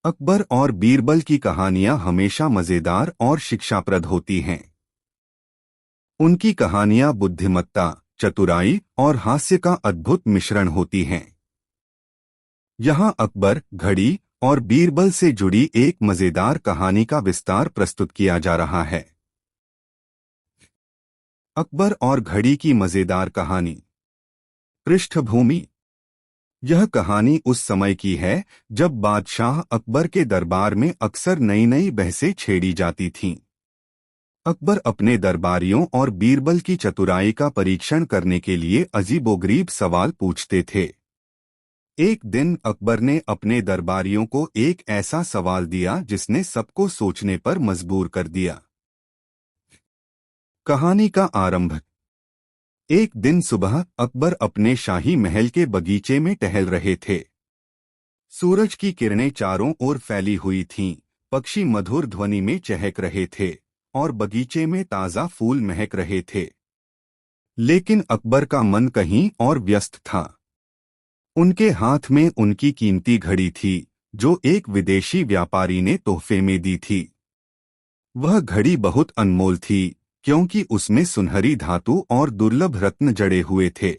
अकबर और बीरबल की कहानियां हमेशा मजेदार और शिक्षाप्रद होती हैं। उनकी कहानियां बुद्धिमत्ता, चतुराई और हास्य का अद्भुत मिश्रण होती हैं। यहाँ अकबर, घड़ी और बीरबल से जुड़ी एक मजेदार कहानी का विस्तार प्रस्तुत किया जा रहा है। अकबर और घड़ी की मजेदार कहानी। पृष्ठभूमि। यह कहानी उस समय की है जब बादशाह अकबर के दरबार में अक्सर नई नई बहसें छेड़ी जाती थीं। अकबर अपने दरबारियों और बीरबल की चतुराई का परीक्षण करने के लिए अजीबोगरीब सवाल पूछते थे। एक दिन अकबर ने अपने दरबारियों को एक ऐसा सवाल दिया जिसने सबको सोचने पर मजबूर कर दिया। कहानी का आरंभ। एक दिन सुबह अकबर अपने शाही महल के बगीचे में टहल रहे थे। सूरज की किरणें चारों ओर फैली हुई थीं, पक्षी मधुर ध्वनि में चहक रहे थे और बगीचे में ताज़ा फूल महक रहे थे। लेकिन अकबर का मन कहीं और व्यस्त था। उनके हाथ में उनकी कीमती घड़ी थी जो एक विदेशी व्यापारी ने तोहफे में दी थी। वह घड़ी बहुत अनमोल थी क्योंकि उसमें सुनहरी धातु और दुर्लभ रत्न जड़े हुए थे।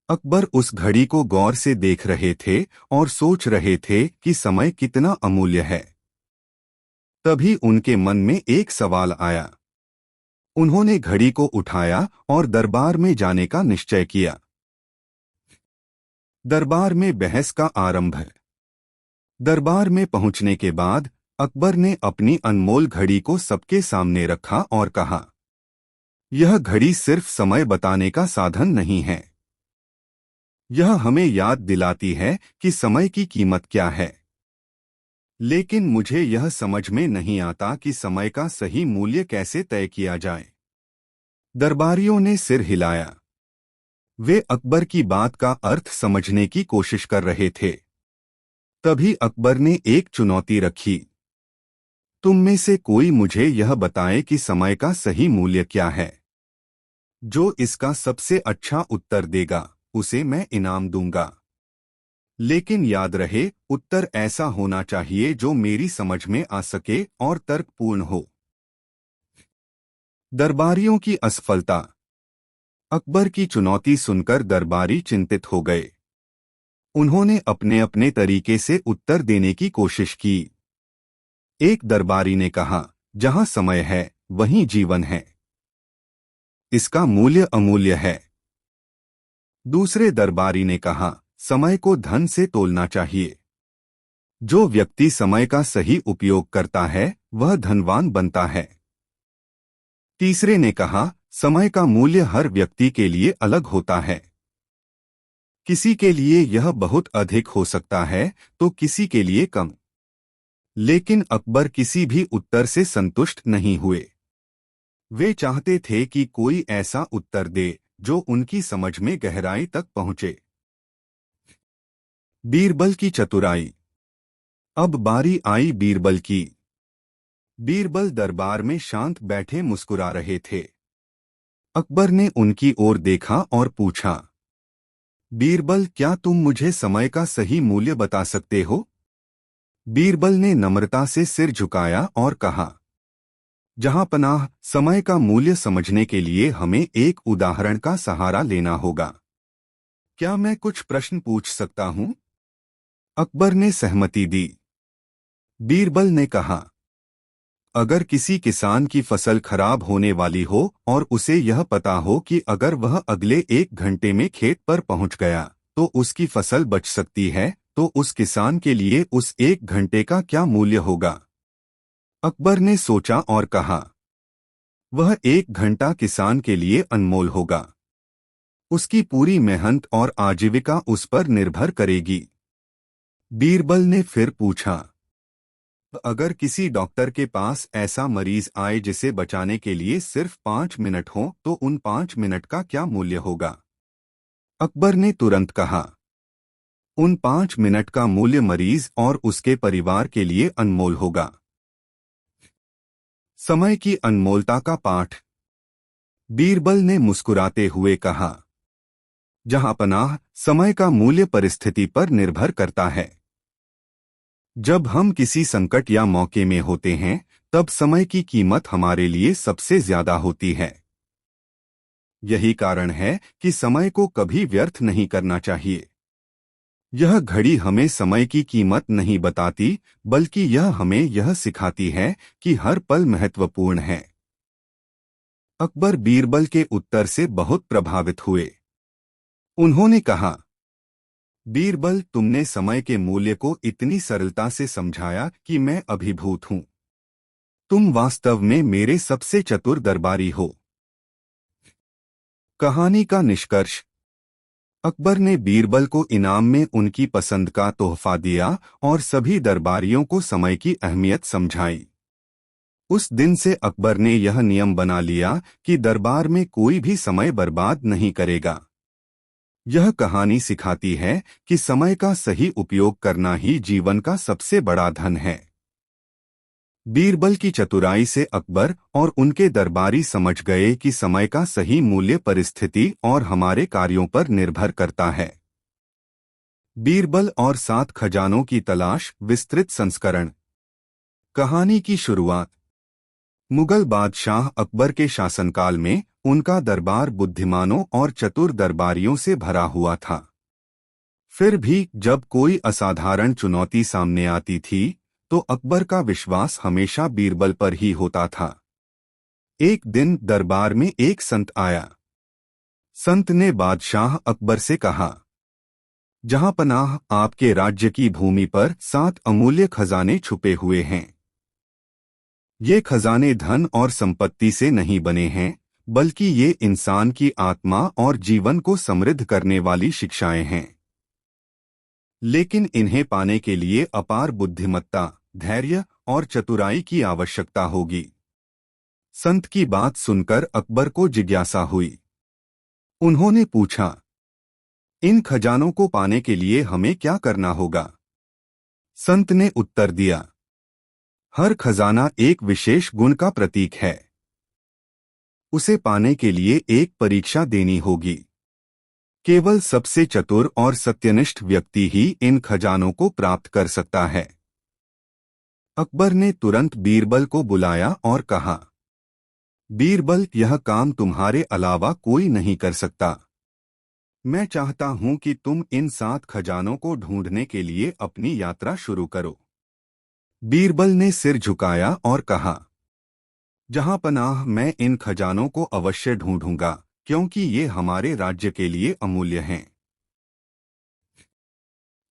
अकबर उस घड़ी को गौर से देख रहे थे और सोच रहे थे कि समय कितना अमूल्य है। तभी उनके मन में एक सवाल आया। उन्होंने घड़ी को उठाया और दरबार में जाने का निश्चय किया। दरबार में बहस का आरंभ। दरबार में पहुंचने के बाद अकबर ने अपनी अनमोल घड़ी को सबके सामने रखा और कहा, यह घड़ी सिर्फ समय बताने का साधन नहीं है। यह हमें याद दिलाती है कि समय की कीमत क्या है। लेकिन मुझे यह समझ में नहीं आता कि समय का सही मूल्य कैसे तय किया जाए। दरबारियों ने सिर हिलाया। वे अकबर की बात का अर्थ समझने की कोशिश कर रहे थे। तभी अकबर ने एक चुनौती रखी। तुम में से कोई मुझे यह बताए कि समय का सही मूल्य क्या है। जो इसका सबसे अच्छा उत्तर देगा उसे मैं इनाम दूंगा। लेकिन याद रहे, उत्तर ऐसा होना चाहिए जो मेरी समझ में आ सके और तर्कपूर्ण हो। दरबारियों की असफलता। अकबर की चुनौती सुनकर दरबारी चिंतित हो गए। उन्होंने अपने अपने तरीके से उत्तर देने की कोशिश की। एक दरबारी ने कहा, जहां समय है वहीं जीवन है। इसका मूल्य अमूल्य है। दूसरे दरबारी ने कहा, समय को धन से तोलना चाहिए। जो व्यक्ति समय का सही उपयोग करता है वह धनवान बनता है। तीसरे ने कहा, समय का मूल्य हर व्यक्ति के लिए अलग होता है। किसी के लिए यह बहुत अधिक हो सकता है तो किसी के लिए कम। लेकिन अकबर किसी भी उत्तर से संतुष्ट नहीं हुए। वे चाहते थे कि कोई ऐसा उत्तर दे जो उनकी समझ में गहराई तक पहुंचे। बीरबल की चतुराई। अब बारी आई बीरबल की। बीरबल दरबार में शांत बैठे मुस्कुरा रहे थे। अकबर ने उनकी ओर देखा और पूछा, बीरबल, क्या तुम मुझे समय का सही मूल्य बता सकते हो? बीरबल ने नम्रता से सिर झुकाया और कहा, जहांपनाह, समय का मूल्य समझने के लिए हमें एक उदाहरण का सहारा लेना होगा। क्या मैं कुछ प्रश्न पूछ सकता हूं? अकबर ने सहमति दी। बीरबल ने कहा, अगर किसी किसान की फसल खराब होने वाली हो और उसे यह पता हो कि अगर वह अगले 1 घंटे में खेत पर पहुंच गया तो उसकी फसल बच सकती है, तो उस किसान के लिए उस 1 घंटे का क्या मूल्य होगा? अकबर ने सोचा और कहा, वह 1 घंटा किसान के लिए अनमोल होगा। उसकी पूरी मेहनत और आजीविका उस पर निर्भर करेगी। बीरबल ने फिर पूछा, अगर किसी डॉक्टर के पास ऐसा मरीज आए जिसे बचाने के लिए सिर्फ 5 मिनट हो तो उन 5 मिनट का क्या मूल्य होगा? अकबर ने तुरंत कहा, उन 5 मिनट का मूल्य मरीज और उसके परिवार के लिए अनमोल होगा। समय की अनमोलता का पाठ। बीरबल ने मुस्कुराते हुए कहा, जहांपनाह, समय का मूल्य परिस्थिति पर निर्भर करता है। जब हम किसी संकट या मौके में होते हैं, तब समय की कीमत हमारे लिए सबसे ज्यादा होती है। यही कारण है कि समय को कभी व्यर्थ नहीं करना चाहिए। यह घड़ी हमें समय की कीमत नहीं बताती, बल्कि यह हमें यह सिखाती है कि हर पल महत्वपूर्ण है। अकबर बीरबल के उत्तर से बहुत प्रभावित हुए। उन्होंने कहा, बीरबल, तुमने समय के मूल्य को इतनी सरलता से समझाया कि मैं अभिभूत हूं। तुम वास्तव में मेरे सबसे चतुर दरबारी हो। कहानी का निष्कर्ष। अकबर ने बीरबल को इनाम में उनकी पसंद का तोहफा दिया और सभी दरबारियों को समय की अहमियत समझाई। उस दिन से अकबर ने यह नियम बना लिया कि दरबार में कोई भी समय बर्बाद नहीं करेगा। यह कहानी सिखाती है कि समय का सही उपयोग करना ही जीवन का सबसे बड़ा धन है। बीरबल की चतुराई से अकबर और उनके दरबारी समझ गए कि समय का सही मूल्य परिस्थिति और हमारे कार्यों पर निर्भर करता है। बीरबल और 7 खजानों की तलाश, विस्तृत संस्करण। कहानी की शुरुआत। मुगल बादशाह अकबर के शासनकाल में उनका दरबार बुद्धिमानों और चतुर दरबारियों से भरा हुआ था। फिर भी जब कोई असाधारण चुनौती सामने आती थी, तो अकबर का विश्वास हमेशा बीरबल पर ही होता था। एक दिन दरबार में एक संत आया। संत ने बादशाह अकबर से कहा, जहां पनाह, आपके राज्य की भूमि पर 7 अमूल्य खजाने छुपे हुए हैं। ये खजाने धन और संपत्ति से नहीं बने हैं, बल्कि ये इंसान की आत्मा और जीवन को समृद्ध करने वाली शिक्षाएं हैं। लेकिन इन्हें पाने के लिए अपार बुद्धिमत्ता, धैर्य और चतुराई की आवश्यकता होगी। संत की बात सुनकर अकबर को जिज्ञासा हुई। उन्होंने पूछा, इन खजानों को पाने के लिए हमें क्या करना होगा? संत ने उत्तर दिया, हर खजाना एक विशेष गुण का प्रतीक है। उसे पाने के लिए एक परीक्षा देनी होगी। केवल सबसे चतुर और सत्यनिष्ठ व्यक्ति ही इन खजानों को प्राप्त कर सकता है। अकबर ने तुरंत बीरबल को बुलाया और कहा, बीरबल, यह काम तुम्हारे अलावा कोई नहीं कर सकता। मैं चाहता हूं कि तुम इन 7 खजानों को ढूंढने के लिए अपनी यात्रा शुरू करो। बीरबल ने सिर झुकाया और कहा, जहां पनाह, मैं इन खजानों को अवश्य ढूंढूंगा, क्योंकि ये हमारे राज्य के लिए अमूल्य हैं।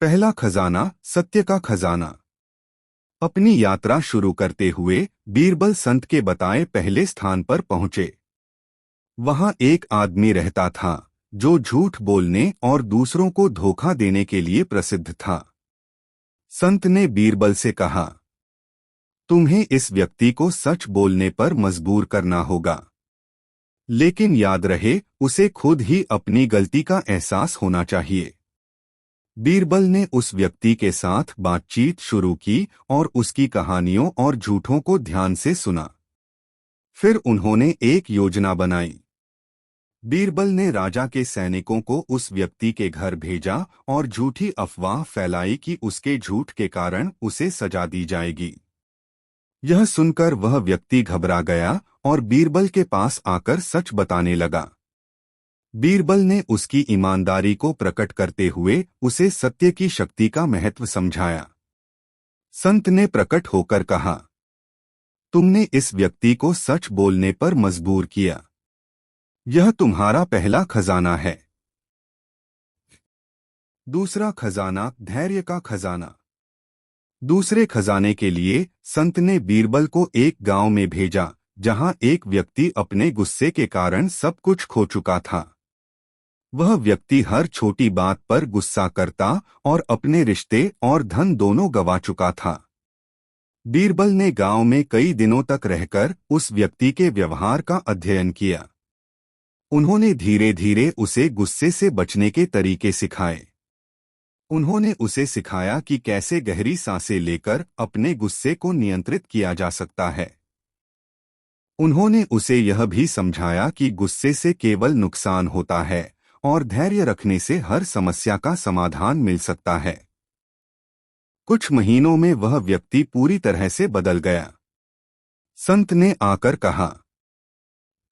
पहला खजाना, सत्य का खजाना। अपनी यात्रा शुरू करते हुए बीरबल संत के बताए पहले स्थान पर पहुंचे। वहां एक आदमी रहता था जो झूठ बोलने और दूसरों को धोखा देने के लिए प्रसिद्ध था। संत ने बीरबल से कहा, तुम्हें इस व्यक्ति को सच बोलने पर मजबूर करना होगा। लेकिन याद रहे, उसे खुद ही अपनी गलती का एहसास होना चाहिए। बीरबल ने उस व्यक्ति के साथ बातचीत शुरू की और उसकी कहानियों और झूठों को ध्यान से सुना। फिर उन्होंने एक योजना बनाई। बीरबल ने राजा के सैनिकों को उस व्यक्ति के घर भेजा और झूठी अफवाह फैलाई कि उसके झूठ के कारण उसे सजा दी जाएगी। यह सुनकर वह व्यक्ति घबरा गया और बीरबल के पास आकर सच बताने लगा। बीरबल ने उसकी ईमानदारी को प्रकट करते हुए उसे सत्य की शक्ति का महत्व समझाया। संत ने प्रकट होकर कहा, तुमने इस व्यक्ति को सच बोलने पर मजबूर किया। यह तुम्हारा पहला खजाना है। दूसरा खजाना, धैर्य का खजाना। दूसरे खजाने के लिए संत ने बीरबल को एक गांव में भेजा, जहां एक व्यक्ति अपने गुस्से के कारण सब कुछ खो चुका था। वह व्यक्ति हर छोटी बात पर गुस्सा करता और अपने रिश्ते और धन दोनों गंवा चुका था। बीरबल ने गांव में कई दिनों तक रहकर उस व्यक्ति के व्यवहार का अध्ययन किया। उन्होंने धीरे धीरे उसे गुस्से से बचने के तरीके सिखाए। उन्होंने उसे सिखाया कि कैसे गहरी सांसें लेकर अपने गुस्से को नियंत्रित किया जा सकता है। उन्होंने उसे यह भी समझाया कि गुस्से से केवल नुकसान होता है और धैर्य रखने से हर समस्या का समाधान मिल सकता है। कुछ महीनों में वह व्यक्ति पूरी तरह से बदल गया। संत ने आकर कहा,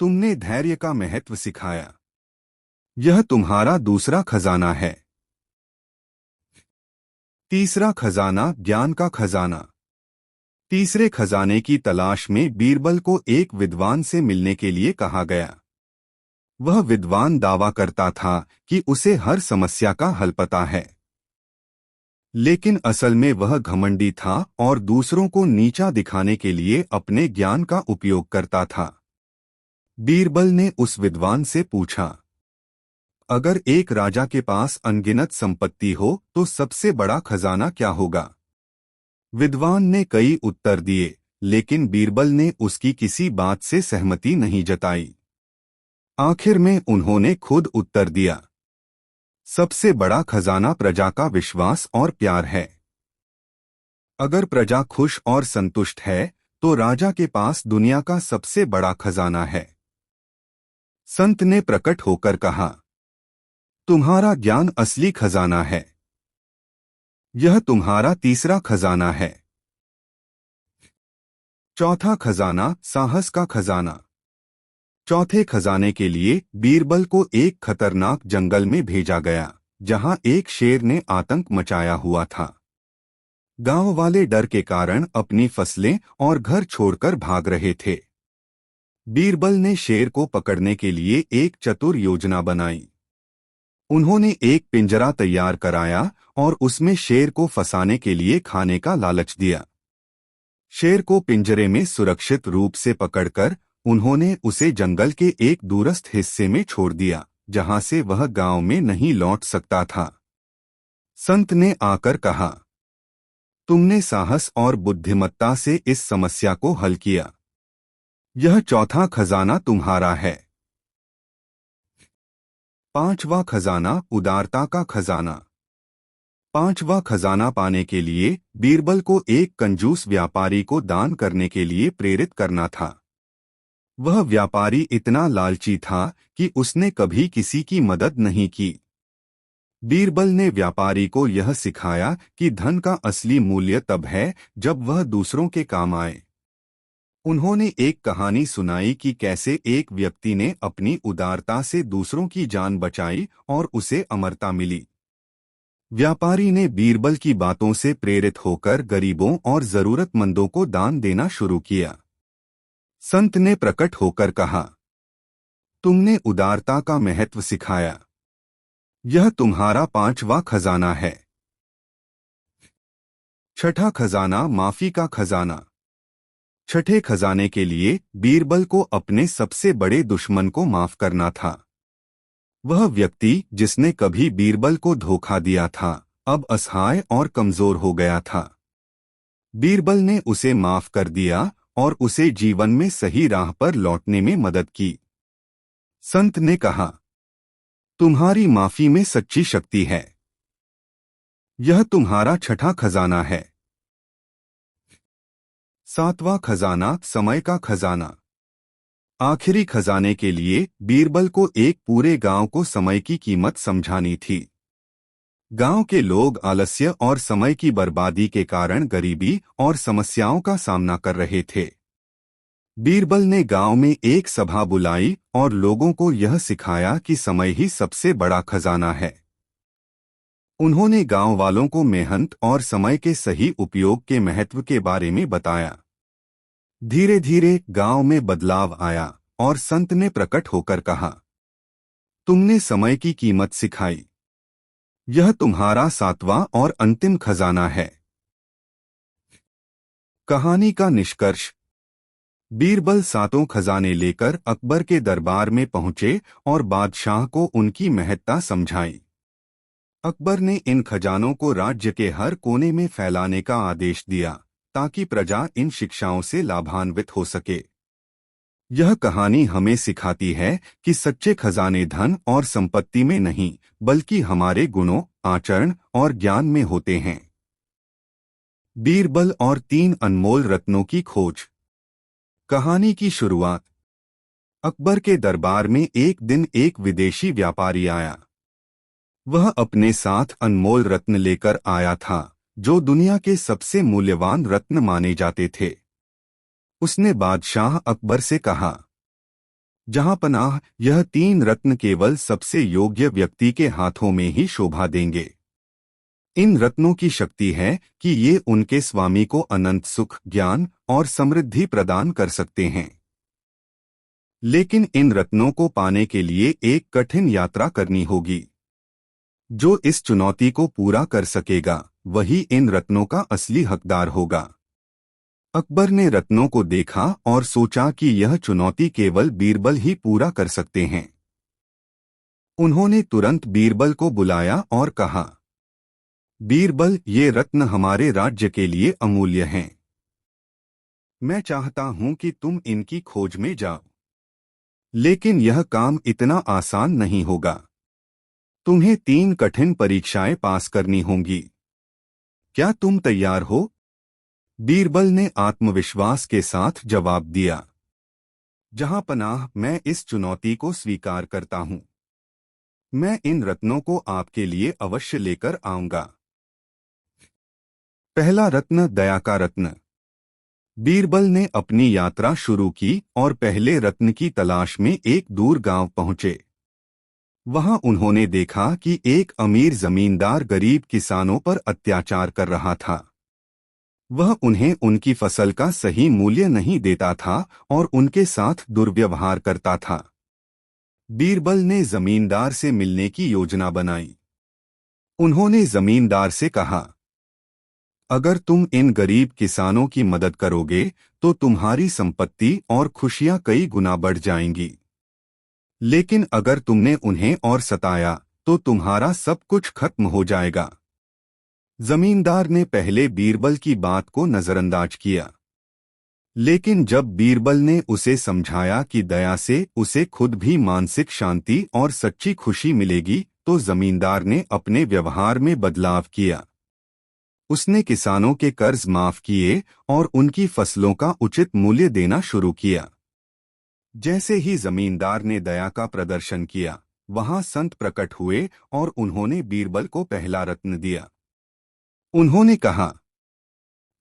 तुमने धैर्य का महत्व सिखाया। यह तुम्हारा दूसरा खजाना है। तीसरा खजाना, ज्ञान का खजाना। तीसरे खजाने की तलाश में बीरबल को एक विद्वान से मिलने के लिए कहा गया। वह विद्वान दावा करता था कि उसे हर समस्या का हल पता है, लेकिन असल में वह घमंडी था और दूसरों को नीचा दिखाने के लिए अपने ज्ञान का उपयोग करता था। बीरबल ने उस विद्वान से पूछा, अगर एक राजा के पास अनगिनत संपत्ति हो तो सबसे बड़ा खजाना क्या होगा? विद्वान ने कई उत्तर दिए, लेकिन बीरबल ने उसकी किसी बात से सहमति नहीं जताई। आखिर में उन्होंने खुद उत्तर दिया, सबसे बड़ा खजाना प्रजा का विश्वास और प्यार है। अगर प्रजा खुश और संतुष्ट है तो राजा के पास दुनिया का सबसे बड़ा खजाना है। संत ने प्रकट होकर कहा, तुम्हारा ज्ञान असली खजाना है। यह तुम्हारा तीसरा खजाना है। चौथा खजाना, साहस का खजाना। चौथे खजाने के लिए बीरबल को एक खतरनाक जंगल में भेजा गया, जहां एक शेर ने आतंक मचाया हुआ था। गांव वाले डर के कारण अपनी फसलें और घर छोड़कर भाग रहे थे। बीरबल ने शेर को पकड़ने के लिए एक चतुर योजना बनाई। उन्होंने एक पिंजरा तैयार कराया और उसमें शेर को फंसाने के लिए खाने का लालच दिया। शेर को पिंजरे में सुरक्षित रूप से पकड़कर उन्होंने उसे जंगल के एक दूरस्थ हिस्से में छोड़ दिया, जहां से वह गांव में नहीं लौट सकता था। संत ने आकर कहा, तुमने साहस और बुद्धिमत्ता से इस समस्या को हल किया। यह चौथा खजाना तुम्हारा है। पांचवा खजाना, उदारता का खजाना। पांचवा खजाना पाने के लिए बीरबल को एक कंजूस व्यापारी को दान करने के लिए प्रेरित करना था। वह व्यापारी इतना लालची था कि उसने कभी किसी की मदद नहीं की। बीरबल ने व्यापारी को यह सिखाया कि धन का असली मूल्य तब है जब वह दूसरों के काम आए। उन्होंने एक कहानी सुनाई कि कैसे एक व्यक्ति ने अपनी उदारता से दूसरों की जान बचाई और उसे अमरता मिली। व्यापारी ने बीरबल की बातों से प्रेरित होकर गरीबों और जरूरतमंदों को दान देना शुरू किया। संत ने प्रकट होकर कहा, तुमने उदारता का महत्व सिखाया। यह तुम्हारा पांचवा खजाना है। छठा खजाना, माफी का खजाना। छठे खजाने के लिए बीरबल को अपने सबसे बड़े दुश्मन को माफ करना था। वह व्यक्ति जिसने कभी बीरबल को धोखा दिया था, अब असहाय और कमजोर हो गया था। बीरबल ने उसे माफ कर दिया और उसे जीवन में सही राह पर लौटने में मदद की। संत ने कहा, तुम्हारी माफी में सच्ची शक्ति है। यह तुम्हारा छठा खजाना है। सातवां खजाना, समय का खजाना। आखिरी खजाने के लिए बीरबल को एक पूरे गांव को समय की कीमत समझानी थी। गांव के लोग आलस्य और समय की बर्बादी के कारण गरीबी और समस्याओं का सामना कर रहे थे। बीरबल ने गांव में एक सभा बुलाई और लोगों को यह सिखाया कि समय ही सबसे बड़ा खजाना है। उन्होंने गांव वालों को मेहनत और समय के सही उपयोग के महत्व के बारे में बताया। धीरे धीरे गांव में बदलाव आया और संत ने प्रकट होकर कहा, तुमने समय की कीमत सिखाई। यह तुम्हारा सातवां और अंतिम खजाना है। कहानी का निष्कर्ष। बीरबल सातों खजाने लेकर अकबर के दरबार में पहुंचे और बादशाह को उनकी महत्ता समझाई। अकबर ने इन खजानों को राज्य के हर कोने में फैलाने का आदेश दिया ताकि प्रजा इन शिक्षाओं से लाभान्वित हो सके। यह कहानी हमें सिखाती है कि सच्चे खजाने धन और संपत्ति में नहीं, बल्कि हमारे गुणों, आचरण और ज्ञान में होते हैं। बीरबल और 3 अनमोल रत्नों की खोज। कहानी की शुरुआत। अकबर के दरबार में एक दिन एक विदेशी व्यापारी आया। वह अपने साथ अनमोल रत्न लेकर आया था, जो दुनिया के सबसे मूल्यवान रत्न माने जाते थे। उसने बादशाह अकबर से कहा, जहांपनाह, यह 3 रत्न केवल सबसे योग्य व्यक्ति के हाथों में ही शोभा देंगे। इन रत्नों की शक्ति है कि ये उनके स्वामी को अनंत सुख, ज्ञान और समृद्धि प्रदान कर सकते हैं। लेकिन इन रत्नों को पाने के लिए एक कठिन यात्रा करनी होगी। जो इस चुनौती को पूरा कर सकेगा, वही इन रत्नों का असली हकदार होगा। अकबर ने रत्नों को देखा और सोचा कि यह चुनौती केवल बीरबल ही पूरा कर सकते हैं। उन्होंने तुरंत बीरबल को बुलाया और कहा, बीरबल, ये रत्न हमारे राज्य के लिए अमूल्य हैं। मैं चाहता हूं कि तुम इनकी खोज में जाओ। लेकिन यह काम इतना आसान नहीं होगा। तुम्हें 3 कठिन परीक्षाएं पास करनी होंगी। क्या तुम तैयार हो? बीरबल ने आत्मविश्वास के साथ जवाब दिया, जहांपनाह, मैं इस चुनौती को स्वीकार करता हूं। मैं इन रत्नों को आपके लिए अवश्य लेकर आऊंगा। पहला रत्न, दया का रत्न। बीरबल ने अपनी यात्रा शुरू की और पहले रत्न की तलाश में एक दूर गांव पहुंचे। वहां उन्होंने देखा कि एक अमीर जमींदार गरीब किसानों पर अत्याचार कर रहा था। वह उन्हें उनकी फसल का सही मूल्य नहीं देता था और उनके साथ दुर्व्यवहार करता था। बीरबल ने जमींदार से मिलने की योजना बनाई। उन्होंने जमींदार से कहा, अगर तुम इन गरीब किसानों की मदद करोगे तो तुम्हारी संपत्ति और खुशियां कई गुना बढ़ जाएंगी। लेकिन अगर तुमने उन्हें और सताया तो तुम्हारा सब कुछ खत्म हो जाएगा। जमींदार ने पहले बीरबल की बात को नजरअंदाज किया। लेकिन जब बीरबल ने उसे समझाया कि दया से उसे खुद भी मानसिक शांति और सच्ची खुशी मिलेगी, तो जमींदार ने अपने व्यवहार में बदलाव किया। उसने किसानों के कर्ज माफ किए और उनकी फसलों का उचित मूल्य देना शुरू किया। जैसे ही जमींदार ने दया का प्रदर्शन किया, वहां संत प्रकट हुए और उन्होंने बीरबल को पहला रत्न दिया। उन्होंने कहा,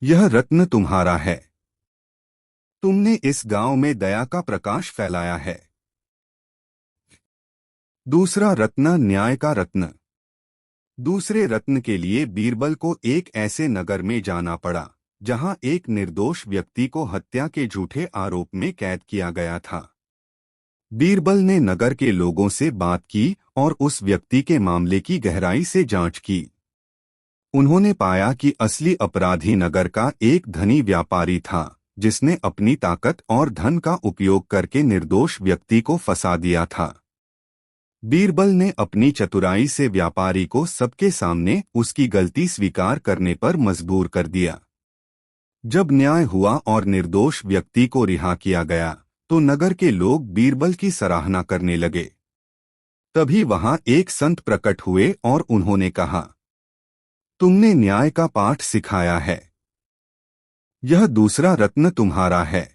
यह रत्न तुम्हारा है। तुमने इस गांव में दया का प्रकाश फैलाया है। दूसरा रत्न, न्याय का रत्न। दूसरे रत्न के लिए बीरबल को एक ऐसे नगर में जाना पड़ा जहां एक निर्दोष व्यक्ति को हत्या के झूठे आरोप में कैद किया गया था। बीरबल ने नगर के लोगों से बात की और उस व्यक्ति के मामले की गहराई से जांच की। उन्होंने पाया कि असली अपराधी नगर का एक धनी व्यापारी था, जिसने अपनी ताकत और धन का उपयोग करके निर्दोष व्यक्ति को फंसा दिया था। बीरबल ने अपनी चतुराई से व्यापारी को सबके सामने उसकी गलती स्वीकार करने पर मजबूर कर दिया। जब न्याय हुआ और निर्दोष व्यक्ति को रिहा किया गया, तो नगर के लोग बीरबल की सराहना करने लगे। तभी वहां एक संत प्रकट हुए और उन्होंने कहा, तुमने न्याय का पाठ सिखाया है। यह दूसरा रत्न तुम्हारा है।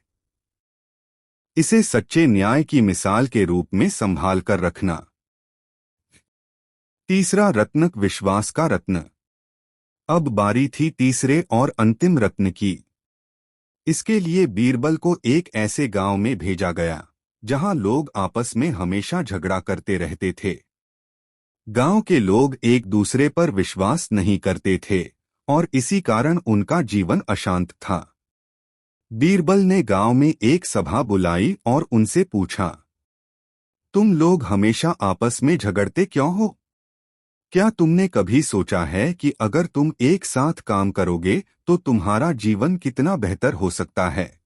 इसे सच्चे न्याय की मिसाल के रूप में संभाल कर रखना। तीसरा रत्न, विश्वास का रत्न। अब बारी थी तीसरे और अंतिम रत्न की। इसके लिए बीरबल को एक ऐसे गांव में भेजा गया जहां लोग आपस में हमेशा झगड़ा करते रहते थे। गांव के लोग एक दूसरे पर विश्वास नहीं करते थे और इसी कारण उनका जीवन अशांत था। बीरबल ने गांव में एक सभा बुलाई और उनसे पूछा, तुम लोग हमेशा आपस में झगड़ते क्यों हो? क्या तुमने कभी सोचा है कि अगर तुम एक साथ काम करोगे तो तुम्हारा जीवन कितना बेहतर हो सकता है?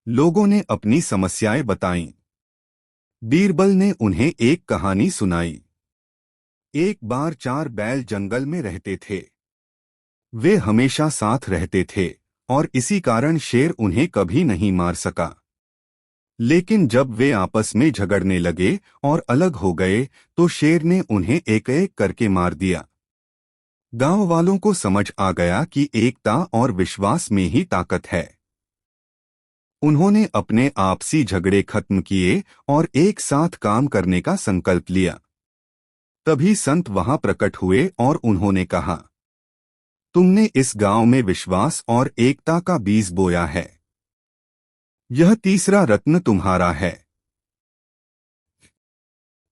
लोगों ने अपनी समस्याएं बताईं। बीरबल ने उन्हें एक कहानी सुनाई। एक बार 4 बैल जंगल में रहते थे। वे हमेशा साथ रहते थे और इसी कारण शेर उन्हें कभी नहीं मार सका। लेकिन जब वे आपस में झगड़ने लगे और अलग हो गए, तो शेर ने उन्हें एक एक करके मार दिया। गांव वालों को समझ आ गया कि एकता और विश्वास में ही ताकत है। उन्होंने अपने आपसी झगड़े खत्म किए और एक साथ काम करने का संकल्प लिया। तभी संत वहां प्रकट हुए और उन्होंने कहा, तुमने इस गांव में विश्वास और एकता का बीज बोया है। यह तीसरा रत्न तुम्हारा है।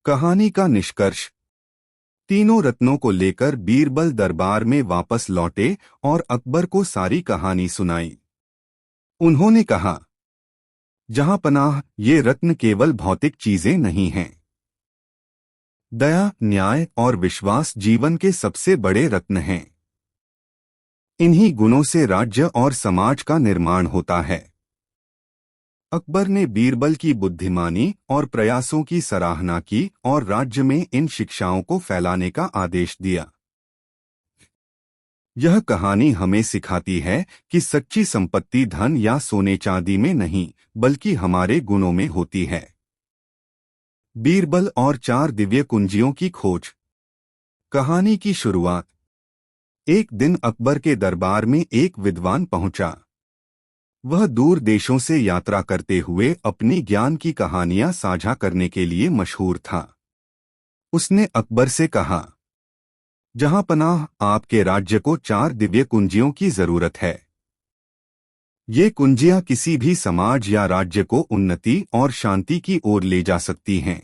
कहानी का निष्कर्ष। तीनों रत्नों को लेकर बीरबल दरबार में वापस लौटे और अकबर को सारी कहानी सुनाई। उन्होंने कहा, जहां पनाह, ये रत्न केवल भौतिक चीजें नहीं हैं। दया, न्याय और विश्वास जीवन के सबसे बड़े रत्न हैं। इन्हीं गुणों से राज्य और समाज का निर्माण होता है। अकबर ने बीरबल की बुद्धिमानी और प्रयासों की सराहना की और राज्य में इन शिक्षाओं को फैलाने का आदेश दिया। यह कहानी हमें सिखाती है कि सच्ची संपत्ति धन या सोने चांदी में नहीं, बल्कि हमारे गुणों में होती है। बीरबल और 4 दिव्य कुंजियों की खोज। कहानी की शुरुआत। एक दिन अकबर के दरबार में एक विद्वान पहुंचा। वह दूर देशों से यात्रा करते हुए अपनी ज्ञान की कहानियां साझा करने के लिए मशहूर था। उसने अकबर से कहा, जहां पनाह, आपके राज्य को 4 दिव्य कुंजियों की जरूरत है। ये कुंजियां किसी भी समाज या राज्य को उन्नति और शांति की ओर ले जा सकती हैं।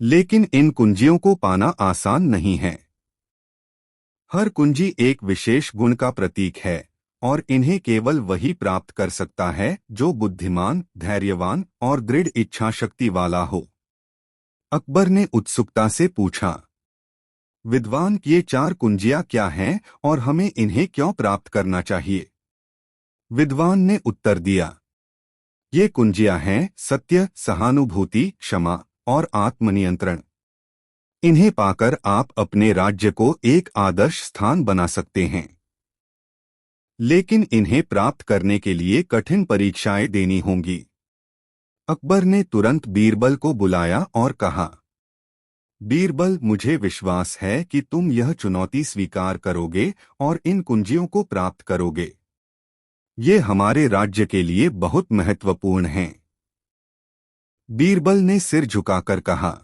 लेकिन इन कुंजियों को पाना आसान नहीं है। हर कुंजी एक विशेष गुण का प्रतीक है और इन्हें केवल वही प्राप्त कर सकता है जो बुद्धिमान, धैर्यवान और दृढ़ इच्छा शक्ति वाला हो। अकबर ने उत्सुकता से पूछा, विद्वान, ये 4 कुंजियां क्या हैं और हमें इन्हें क्यों प्राप्त करना चाहिए? विद्वान ने उत्तर दिया, ये कुंजियां हैं सत्य, सहानुभूति, क्षमा और आत्मनियंत्रण। इन्हें पाकर आप अपने राज्य को एक आदर्श स्थान बना सकते हैं। लेकिन इन्हें प्राप्त करने के लिए कठिन परीक्षाएं देनी होंगी। अकबर ने तुरंत बीरबल को बुलाया और कहा, बीरबल, मुझे विश्वास है कि तुम यह चुनौती स्वीकार करोगे और इन कुंजियों को प्राप्त करोगे। ये हमारे राज्य के लिए बहुत महत्वपूर्ण हैं। बीरबल ने सिर झुकाकर कहा,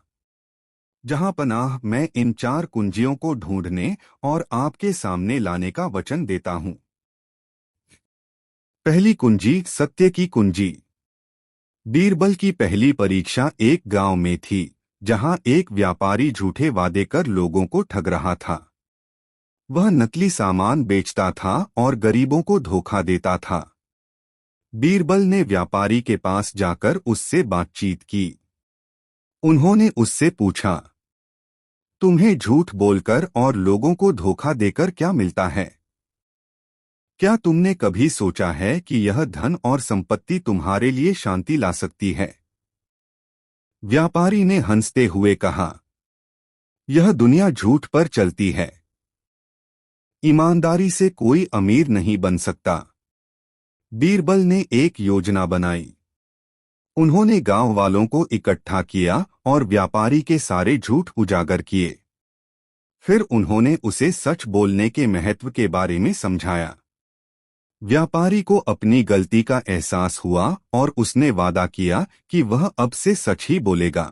जहां पनाह, मैं इन 4 कुंजियों को ढूंढने और आपके सामने लाने का वचन देता हूं। पहली कुंजी, सत्य की कुंजी। बीरबल की पहली परीक्षा एक गांव में थी, जहां एक व्यापारी झूठे वादे कर लोगों को ठग रहा था। वह नकली सामान बेचता था और गरीबों को धोखा देता था। बीरबल ने व्यापारी के पास जाकर उससे बातचीत की। उन्होंने उससे पूछा, तुम्हें झूठ बोलकर और लोगों को धोखा देकर क्या मिलता है? क्या तुमने कभी सोचा है कि यह धन और संपत्ति तुम्हारे लिए शांति ला सकती है? व्यापारी ने हंसते हुए कहा, यह दुनिया झूठ पर चलती है। ईमानदारी से कोई अमीर नहीं बन सकता। बीरबल ने एक योजना बनाई। उन्होंने गांव वालों को इकट्ठा किया और व्यापारी के सारे झूठ उजागर किए। फिर उन्होंने उसे सच बोलने के महत्व के बारे में समझाया। व्यापारी को अपनी गलती का एहसास हुआ और उसने वादा किया कि वह अब से सच ही बोलेगा।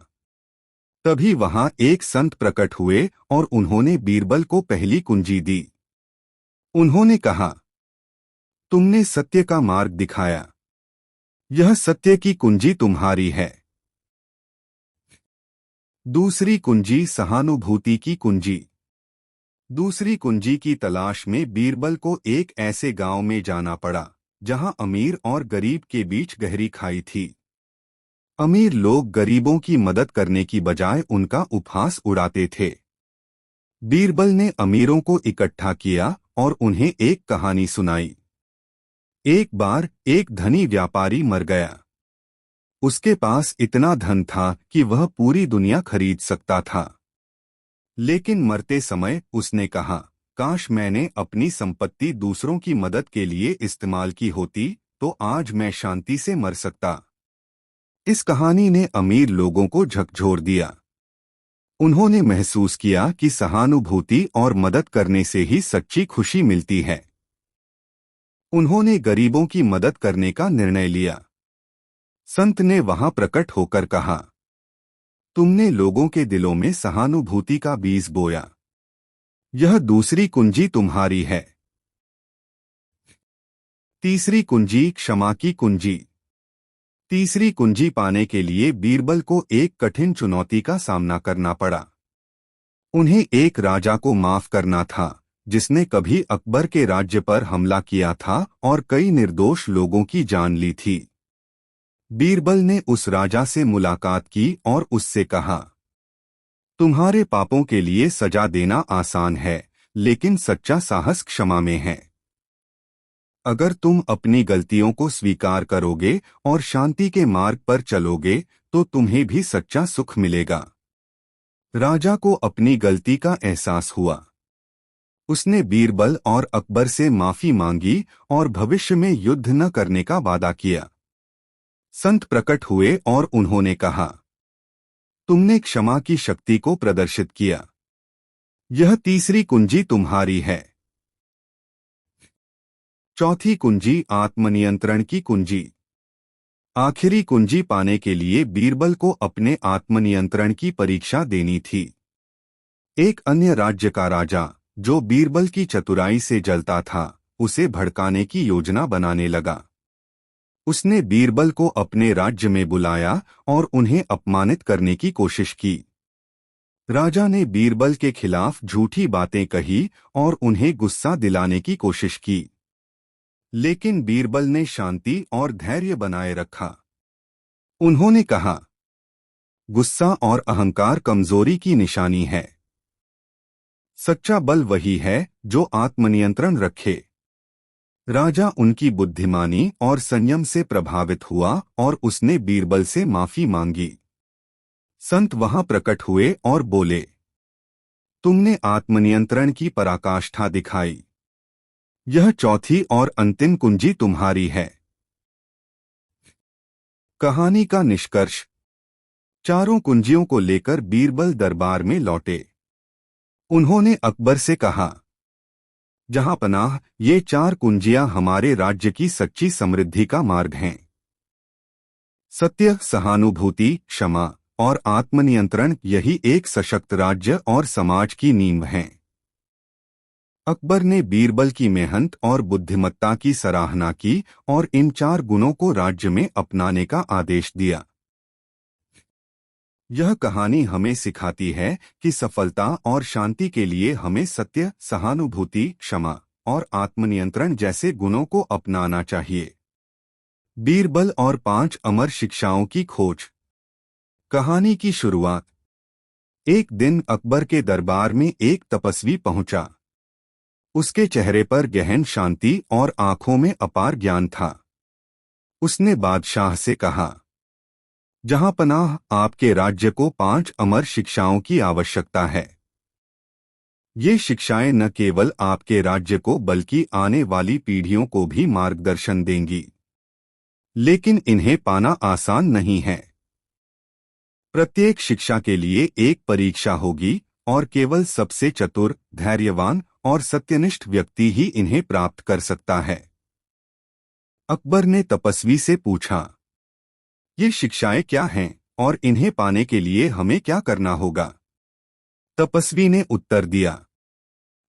तभी वहां एक संत प्रकट हुए और उन्होंने बीरबल को पहली कुंजी दी। उन्होंने कहा, तुमने सत्य का मार्ग दिखाया। यह सत्य की कुंजी तुम्हारी है। दूसरी कुंजी, सहानुभूति की कुंजी। दूसरी कुंजी की तलाश में बीरबल को एक ऐसे गांव में जाना पड़ा, जहां अमीर और गरीब के बीच गहरी खाई थी। अमीर लोग गरीबों की मदद करने की बजाय उनका उपहास उड़ाते थे। बीरबल ने अमीरों को इकट्ठा किया और उन्हें एक कहानी सुनाई। एक बार एक धनी व्यापारी मर गया। उसके पास इतना धन था कि वह पूरी दुनिया खरीद सकता था। लेकिन मरते समय उसने कहा, काश मैंने अपनी संपत्ति दूसरों की मदद के लिए इस्तेमाल की होती, तो आज मैं शांति से मर सकता। इस कहानी ने अमीर लोगों को झकझोर दिया। उन्होंने महसूस किया कि सहानुभूति और मदद करने से ही सच्ची खुशी मिलती है। उन्होंने गरीबों की मदद करने का निर्णय लिया। संत ने वहां प्रकट होकर कहा, तुमने लोगों के दिलों में सहानुभूति का बीज बोया। यह दूसरी कुंजी तुम्हारी है। तीसरी कुंजी क्षमा की कुंजी। तीसरी कुंजी पाने के लिए बीरबल को एक कठिन चुनौती का सामना करना पड़ा। उन्हें एक राजा को माफ करना था जिसने कभी अकबर के राज्य पर हमला किया था और कई निर्दोष लोगों की जान ली थी। बीरबल ने उस राजा से मुलाकात की और उससे कहा, तुम्हारे पापों के लिए सजा देना आसान है, लेकिन सच्चा साहस क्षमा में है। अगर तुम अपनी गलतियों को स्वीकार करोगे और शांति के मार्ग पर चलोगे तो तुम्हें भी सच्चा सुख मिलेगा। राजा को अपनी गलती का एहसास हुआ। उसने बीरबल और अकबर से माफी मांगी और भविष्य में युद्ध न करने का वादा किया। संत प्रकट हुए और उन्होंने कहा, तुमने क्षमा की शक्ति को प्रदर्शित किया। यह तीसरी कुंजी तुम्हारी है। चौथी कुंजी आत्मनियंत्रण की कुंजी। आखिरी कुंजी पाने के लिए बीरबल को अपने आत्मनियंत्रण की परीक्षा देनी थी। एक अन्य राज्य का राजा, जो बीरबल की चतुराई से जलता था, उसे भड़काने की योजना बनाने लगा। उसने बीरबल को अपने राज्य में बुलाया और उन्हें अपमानित करने की कोशिश की। राजा ने बीरबल के खिलाफ झूठी बातें कही और उन्हें गुस्सा दिलाने की कोशिश की, लेकिन बीरबल ने शांति और धैर्य बनाए रखा। उन्होंने कहा, गुस्सा और अहंकार कमजोरी की निशानी है। सच्चा बल वही है जो आत्मनियंत्रण रखे। राजा उनकी बुद्धिमानी और संयम से प्रभावित हुआ और उसने बीरबल से माफी मांगी। संत वहां प्रकट हुए और बोले, तुमने आत्मनियंत्रण की पराकाष्ठा दिखाई। यह चौथी और अंतिम कुंजी तुम्हारी है। कहानी का निष्कर्ष। चारों कुंजियों को लेकर बीरबल दरबार में लौटे। उन्होंने अकबर से कहा, जहां पनाह, ये चार कुंजियां हमारे राज्य की सच्ची समृद्धि का मार्ग हैं। सत्य, सहानुभूति, क्षमा और आत्मनियंत्रण, यही एक सशक्त राज्य और समाज की नींव हैं। अकबर ने बीरबल की मेहनत और बुद्धिमत्ता की सराहना की और इन चार गुणों को राज्य में अपनाने का आदेश दिया। यह कहानी हमें सिखाती है कि सफलता और शांति के लिए हमें सत्य, सहानुभूति, क्षमा और आत्मनियंत्रण जैसे गुणों को अपनाना चाहिए। बीरबल और 5 अमर शिक्षाओं की खोज। कहानी की शुरुआत। एक दिन अकबर के दरबार में एक तपस्वी पहुंचा। उसके चेहरे पर गहन शांति और आंखों में अपार ज्ञान था। उसने बादशाह से कहा, जहां पनाह, आपके राज्य को 5 अमर शिक्षाओं की आवश्यकता है। ये शिक्षाएं न केवल आपके राज्य को बल्कि आने वाली पीढ़ियों को भी मार्गदर्शन देंगी, लेकिन इन्हें पाना आसान नहीं है। प्रत्येक शिक्षा के लिए एक परीक्षा होगी और केवल सबसे चतुर, धैर्यवान और सत्यनिष्ठ व्यक्ति ही इन्हें प्राप्त कर सकता है। अकबर ने तपस्वी से पूछा, ये शिक्षाएं क्या हैं और इन्हें पाने के लिए हमें क्या करना होगा? तपस्वी ने उत्तर दिया,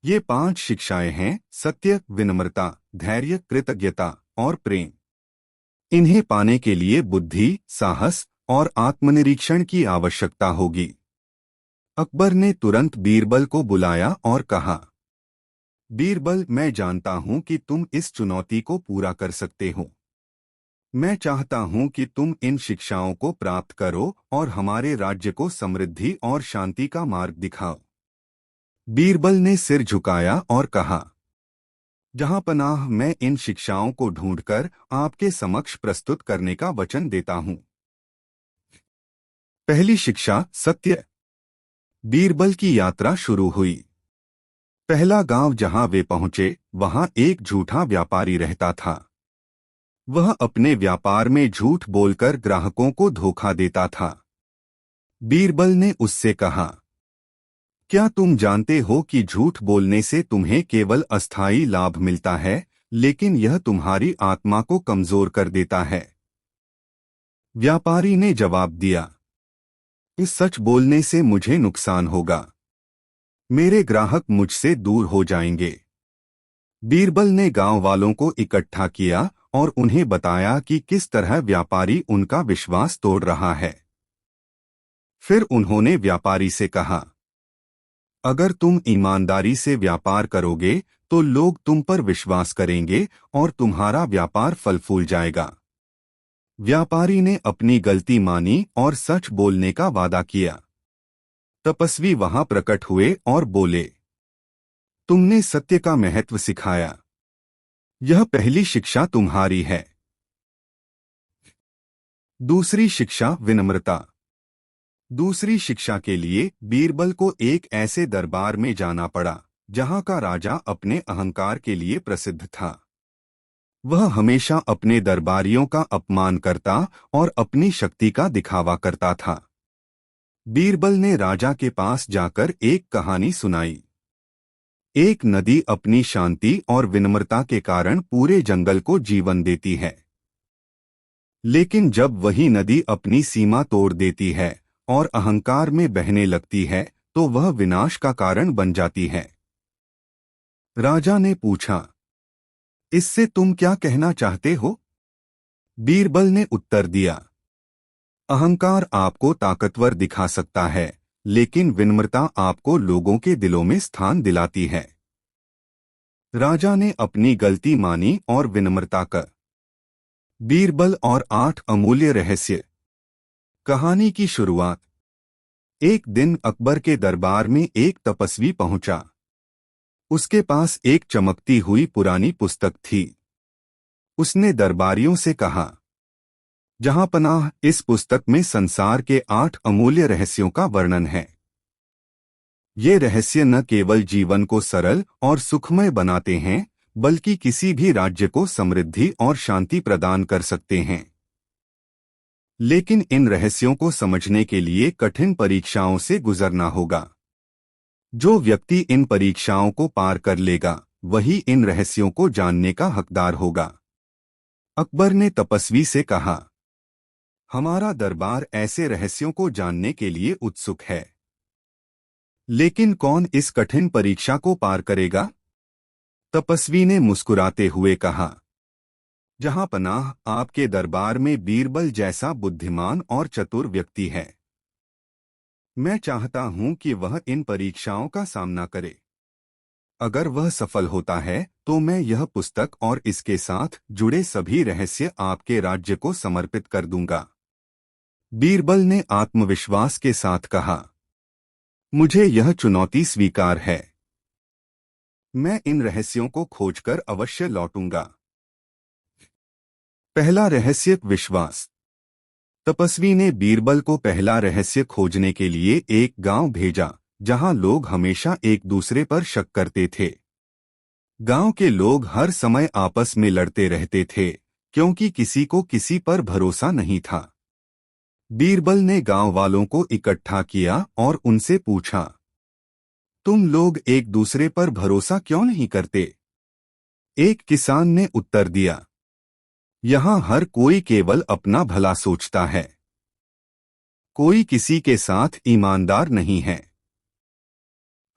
ये 5 शिक्षाएं हैं: सत्य, विनम्रता, धैर्य, कृतज्ञता और प्रेम। इन्हें पाने के लिए बुद्धि, साहस और आत्मनिरीक्षण की आवश्यकता होगी। अकबर ने तुरंत बीरबल को बुलाया और कहा, बीरबल, मैं जानता हूं कि तुम इस चुनौती को पूरा कर सकते हो। मैं चाहता हूं कि तुम इन शिक्षाओं को प्राप्त करो और हमारे राज्य को समृद्धि और शांति का मार्ग दिखाओ। बीरबल ने सिर झुकाया और कहा, जहां पनाह, मैं इन शिक्षाओं को ढूंढकर आपके समक्ष प्रस्तुत करने का वचन देता हूं। पहली शिक्षा, सत्य। बीरबल की यात्रा शुरू हुई। पहला गांव जहां वे पहुंचे, वहां एक झूठा व्यापारी रहता था। वह अपने व्यापार में झूठ बोलकर ग्राहकों को धोखा देता था। बीरबल ने उससे कहा, क्या तुम जानते हो कि झूठ बोलने से तुम्हें केवल अस्थायी लाभ मिलता है, लेकिन यह तुम्हारी आत्मा को कमजोर कर देता है? व्यापारी ने जवाब दिया, इस सच बोलने से मुझे नुकसान होगा, मेरे ग्राहक मुझसे दूर हो जाएंगे। बीरबल ने गांव वालों को इकट्ठा किया और उन्हें बताया कि किस तरह व्यापारी उनका विश्वास तोड़ रहा है। फिर उन्होंने व्यापारी से कहा, अगर तुम ईमानदारी से व्यापार करोगे तो लोग तुम पर विश्वास करेंगे और तुम्हारा व्यापार फल फूल जाएगा। व्यापारी ने अपनी गलती मानी और सच बोलने का वादा किया। तपस्वी वहां प्रकट हुए और बोले, तुमने सत्य का महत्व सिखाया। यह पहली शिक्षा तुम्हारी है। दूसरी शिक्षा, विनम्रता। दूसरी शिक्षा के लिए बीरबल को एक ऐसे दरबार में जाना पड़ा जहां का राजा अपने अहंकार के लिए प्रसिद्ध था। वह हमेशा अपने दरबारियों का अपमान करता और अपनी शक्ति का दिखावा करता था। बीरबल ने राजा के पास जाकर एक कहानी सुनाई। एक नदी अपनी शांति और विनम्रता के कारण पूरे जंगल को जीवन देती है। लेकिन जब वही नदी अपनी सीमा तोड़ देती है और अहंकार में बहने लगती है तो वह विनाश का कारण बन जाती है। राजा ने पूछा, इससे तुम क्या कहना चाहते हो? बीरबल ने उत्तर दिया, अहंकार आपको ताकतवर दिखा सकता है, लेकिन विनम्रता आपको लोगों के दिलों में स्थान दिलाती है। राजा ने अपनी गलती मानी और विनम्रता कर। बीरबल और 8 अमूल्य रहस्य। कहानी की शुरुआत। एक दिन अकबर के दरबार में एक तपस्वी पहुंचा। उसके पास एक चमकती हुई पुरानी पुस्तक थी। उसने दरबारियों से कहा, जहांपनाह, इस पुस्तक में संसार के 8 अमूल्य रहस्यों का वर्णन है। ये रहस्य न केवल जीवन को सरल और सुखमय बनाते हैं, बल्कि किसी भी राज्य को समृद्धि और शांति प्रदान कर सकते हैं। लेकिन इन रहस्यों को समझने के लिए कठिन परीक्षाओं से गुजरना होगा। जो व्यक्ति इन परीक्षाओं को पार कर लेगा, वही इन रहस्यों को जानने का हकदार होगा। अकबर ने तपस्वी से कहा, हमारा दरबार ऐसे रहस्यों को जानने के लिए उत्सुक है। लेकिन कौन इस कठिन परीक्षा को पार करेगा? तपस्वी ने मुस्कुराते हुए कहा, जहांपनाह, आपके दरबार में बीरबल जैसा बुद्धिमान और चतुर व्यक्ति है। मैं चाहता हूं कि वह इन परीक्षाओं का सामना करे। अगर वह सफल होता है तो मैं यह पुस्तक और इसके साथ जुड़े सभी रहस्य आपके राज्य को समर्पित कर दूंगा। बीरबल ने आत्मविश्वास के साथ कहा, मुझे यह चुनौती स्वीकार है। मैं इन रहस्यों को खोजकर अवश्य लौटूंगा। पहला रहस्य, विश्वास। तपस्वी ने बीरबल को पहला रहस्य खोजने के लिए एक गांव भेजा, जहां लोग हमेशा एक दूसरे पर शक करते थे। गांव के लोग हर समय आपस में लड़ते रहते थे, क्योंकि किसी को किसी पर भरोसा नहीं था। बीरबल ने गांव वालों को इकट्ठा किया और उनसे पूछा, तुम लोग एक दूसरे पर भरोसा क्यों नहीं करते? एक किसान ने उत्तर दिया, यहां हर कोई केवल अपना भला सोचता है। कोई किसी के साथ ईमानदार नहीं है।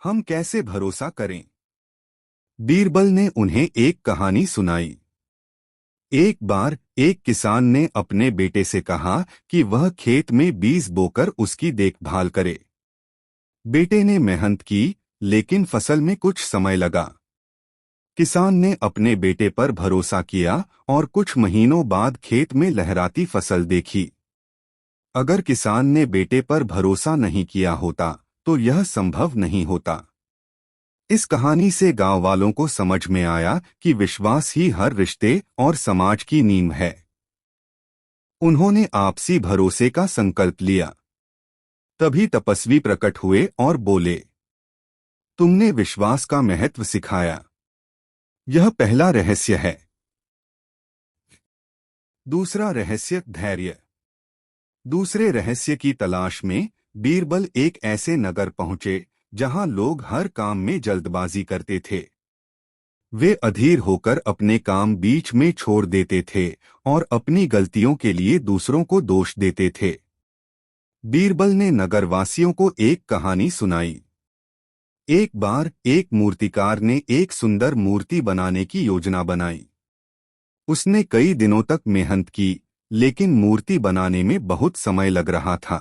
हम कैसे भरोसा करें? बीरबल ने उन्हें एक कहानी सुनाई। एक बार एक किसान ने अपने बेटे से कहा कि वह खेत में बीज बोकर उसकी देखभाल करे। बेटे ने मेहनत की, लेकिन फसल में कुछ समय लगा। किसान ने अपने बेटे पर भरोसा किया और कुछ महीनों बाद खेत में लहराती फसल देखी। अगर किसान ने बेटे पर भरोसा नहीं किया होता तो यह संभव नहीं होता। इस कहानी से गांव वालों को समझ में आया कि विश्वास ही हर रिश्ते और समाज की नींव है। उन्होंने आपसी भरोसे का संकल्प लिया। तभी तपस्वी प्रकट हुए और बोले, तुमने विश्वास का महत्व सिखाया। यह पहला रहस्य है। दूसरा रहस्य, धैर्य। दूसरे रहस्य की तलाश में बीरबल एक ऐसे नगर पहुंचे जहां लोग हर काम में जल्दबाजी करते थे। वे अधीर होकर अपने काम बीच में छोड़ देते थे और अपनी गलतियों के लिए दूसरों को दोष देते थे। बीरबल ने नगरवासियों को एक कहानी सुनाई। एक बार एक मूर्तिकार ने एक सुंदर मूर्ति बनाने की योजना बनाई। उसने कई दिनों तक मेहनत की, लेकिन मूर्ति बनाने में बहुत समय लग रहा था।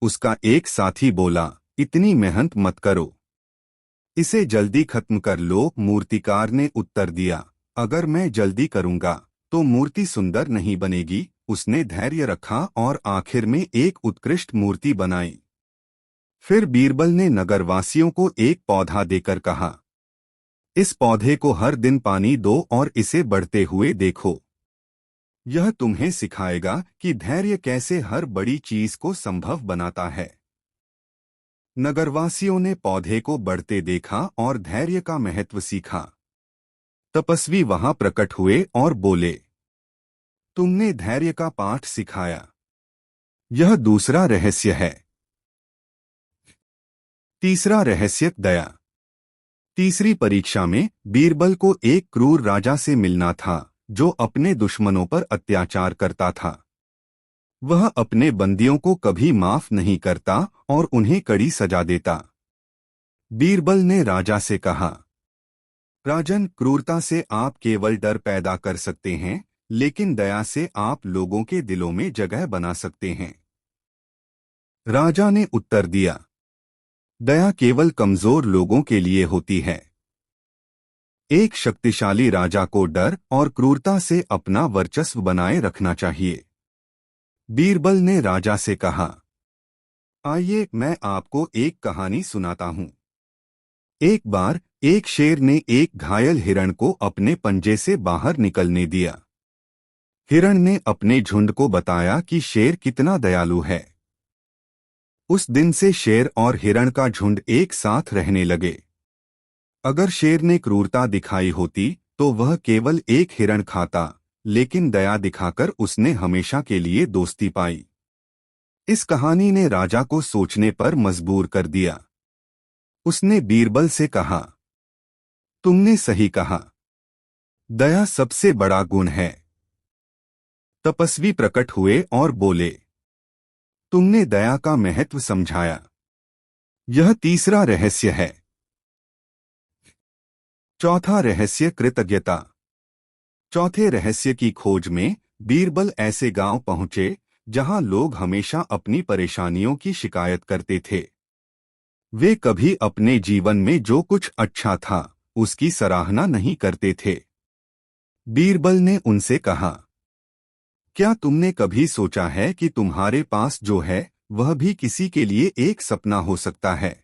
उसका एक साथी बोला, इतनी मेहनत मत करो, इसे जल्दी खत्म कर लो। मूर्तिकार ने उत्तर दिया, अगर मैं जल्दी करूंगा तो मूर्ति सुंदर नहीं बनेगी। उसने धैर्य रखा और आखिर में एक उत्कृष्ट मूर्ति बनाई। फिर बीरबल ने नगरवासियों को एक पौधा देकर कहा, इस पौधे को हर दिन पानी दो और इसे बढ़ते हुए देखो। यह तुम्हें सिखाएगा कि धैर्य कैसे हर बड़ी चीज को संभव बनाता है। नगरवासियों ने पौधे को बढ़ते देखा और धैर्य का महत्व सीखा। तपस्वी वहां प्रकट हुए और बोले, तुमने धैर्य का पाठ सिखाया। यह दूसरा रहस्य है। तीसरा रहस्य, दया। तीसरी परीक्षा में बीरबल को एक क्रूर राजा से मिलना था जो अपने दुश्मनों पर अत्याचार करता था। वह अपने बंदियों को कभी माफ नहीं करता और उन्हें कड़ी सजा देता। बीरबल ने राजा से कहा, राजन, क्रूरता से आप केवल डर पैदा कर सकते हैं, लेकिन दया से आप लोगों के दिलों में जगह बना सकते हैं। राजा ने उत्तर दिया, दया केवल कमजोर लोगों के लिए होती है। एक शक्तिशाली राजा को डर और क्रूरता से अपना वर्चस्व बनाए रखना चाहिए। बीरबल ने राजा से कहा, आइए मैं आपको एक कहानी सुनाता हूं। एक बार एक शेर ने एक घायल हिरण को अपने पंजे से बाहर निकलने दिया। हिरण ने अपने झुंड को बताया कि शेर कितना दयालु है। उस दिन से शेर और हिरण का झुंड एक साथ रहने लगे। अगर शेर ने क्रूरता दिखाई होती तो वह केवल एक हिरण खाता, लेकिन दया दिखाकर उसने हमेशा के लिए दोस्ती पाई। इस कहानी ने राजा को सोचने पर मजबूर कर दिया। उसने बीरबल से कहा, तुमने सही कहा, दया सबसे बड़ा गुण है। तपस्वी प्रकट हुए और बोले, तुमने दया का महत्व समझाया। यह तीसरा रहस्य है। चौथा रहस्य, कृतज्ञता। चौथे रहस्य की खोज में बीरबल ऐसे गांव पहुंचे जहां लोग हमेशा अपनी परेशानियों की शिकायत करते थे। वे कभी अपने जीवन में जो कुछ अच्छा था उसकी सराहना नहीं करते थे। बीरबल ने उनसे कहा, क्या तुमने कभी सोचा है कि तुम्हारे पास जो है वह भी किसी के लिए एक सपना हो सकता है।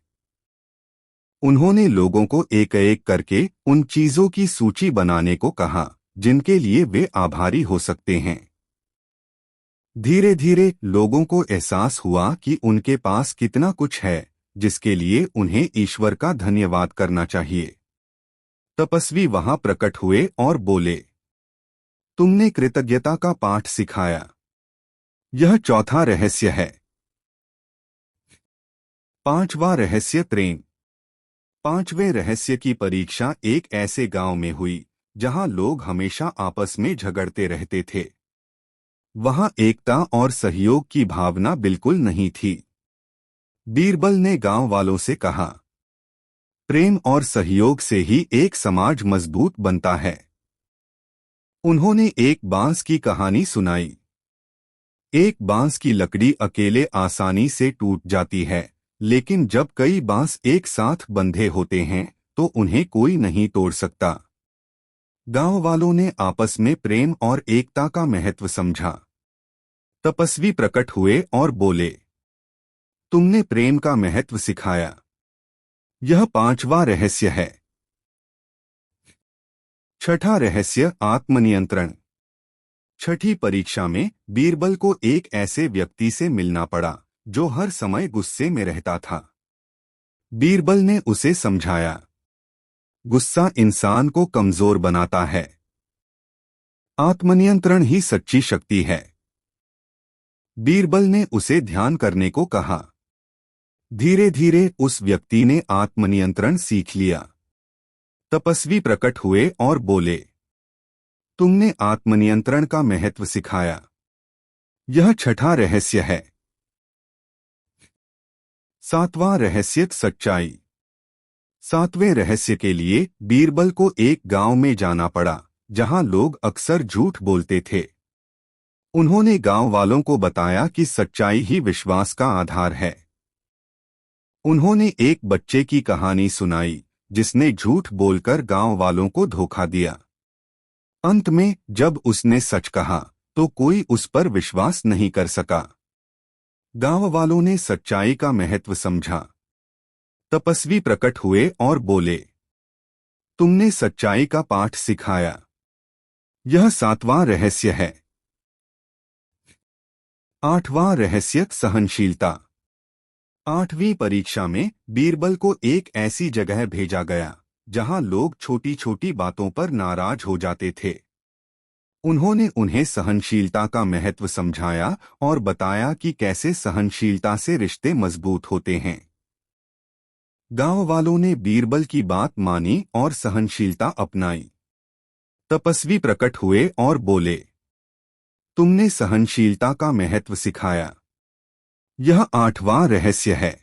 उन्होंने लोगों को एक एक करके उन चीजों की सूची बनाने को कहा जिनके लिए वे आभारी हो सकते हैं। धीरे धीरे लोगों को एहसास हुआ कि उनके पास कितना कुछ है जिसके लिए उन्हें ईश्वर का धन्यवाद करना चाहिए। तपस्वी वहां प्रकट हुए और बोले, तुमने कृतज्ञता का पाठ सिखाया। यह चौथा रहस्य है। पांचवा रहस्य, प्रेम। पांचवें रहस्य की परीक्षा एक ऐसे गांव में हुई जहां लोग हमेशा आपस में झगड़ते रहते थे। वहां एकता और सहयोग की भावना बिल्कुल नहीं थी। बीरबल ने गांव वालों से कहा, प्रेम और सहयोग से ही एक समाज मजबूत बनता है। उन्होंने एक बांस की कहानी सुनाई। एक बांस की लकड़ी अकेले आसानी से टूट जाती है, लेकिन जब कई बांस एक साथ बंधे होते हैं तो उन्हें कोई नहीं तोड़ सकता। गांव वालों ने आपस में प्रेम और एकता का महत्व समझा। तपस्वी प्रकट हुए और बोले, तुमने प्रेम का महत्व सिखाया। यह पांचवा रहस्य है। छठा रहस्य, आत्मनियंत्रण। छठी परीक्षा में बीरबल को एक ऐसे व्यक्ति से मिलना पड़ा जो हर समय गुस्से में रहता था। बीरबल ने उसे समझाया, गुस्सा इंसान को कमजोर बनाता है। आत्मनियंत्रण ही सच्ची शक्ति है। बीरबल ने उसे ध्यान करने को कहा। धीरे धीरे उस व्यक्ति ने आत्मनियंत्रण सीख लिया। तपस्वी प्रकट हुए और बोले, तुमने आत्मनियंत्रण का महत्व सिखाया। यह छठा रहस्य है। सातवां रहस्य, सच्चाई। सातवें रहस्य के लिए बीरबल को एक गांव में जाना पड़ा जहां लोग अक्सर झूठ बोलते थे। उन्होंने गांव वालों को बताया कि सच्चाई ही विश्वास का आधार है। उन्होंने एक बच्चे की कहानी सुनाई जिसने झूठ बोलकर गांव वालों को धोखा दिया। अंत में जब उसने सच कहा तो कोई उस पर विश्वास नहीं कर सका। गांव वालों ने सच्चाई का महत्व समझा। तपस्वी प्रकट हुए और बोले, तुमने सच्चाई का पाठ सिखाया। यह सातवां रहस्य है। आठवां रहस्य सहनशीलता। आठवीं परीक्षा में बीरबल को एक ऐसी जगह भेजा गया जहां लोग छोटी छोटी बातों पर नाराज हो जाते थे। उन्होंने उन्हें सहनशीलता का महत्व समझाया और बताया कि कैसे सहनशीलता से रिश्ते मजबूत होते हैं। गांव वालों ने बीरबल की बात मानी और सहनशीलता अपनाई। तपस्वी प्रकट हुए और बोले, तुमने सहनशीलता का महत्व सिखाया। यह आठवां रहस्य है।